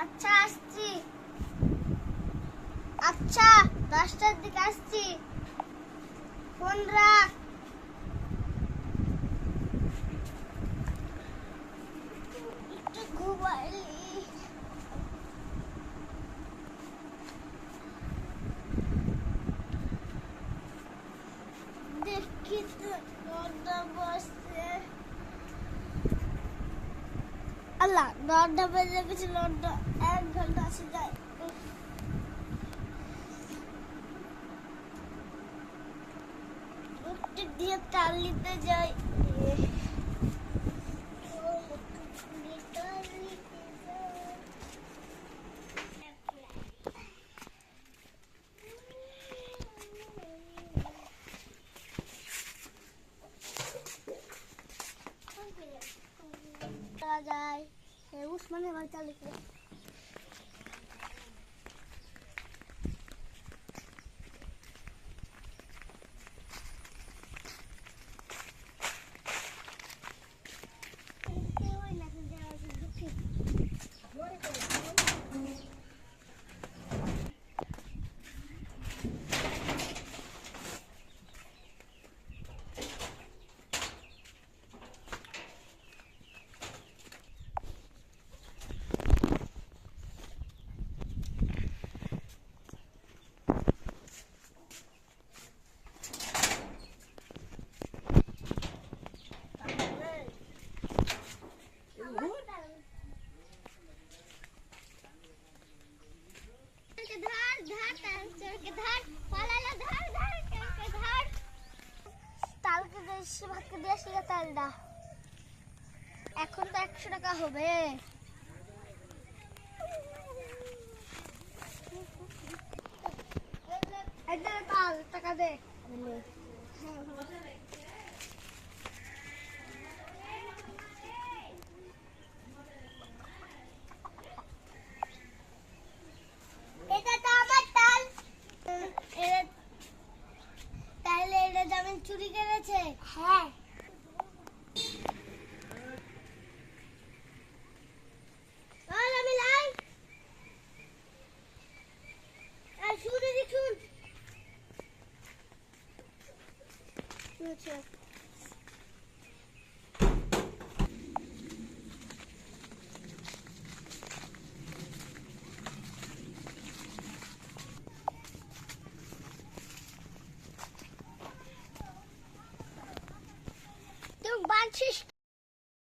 আচ্ছা আসছি। আচ্ছা 10টার দিকে আসছি। ফোন রাখ। একটু ঘুমাইলি। দেখি তো দরজা বসছে। আল্লাহ দরজা বেজে গেছে। দরজা 1 ঘন্টা আসে যায়। একটু দিয়ে তাল নিতে যাই। যায় উসমানের বাড়ি চালু করে। এখন তো 100 টাকা হবে। টাকা দে। এটা তো আমার তাল। তাহলে এটা জামিন চুরি করেছে। হ্যাঁ আমি লাই। শুনে দেখুন।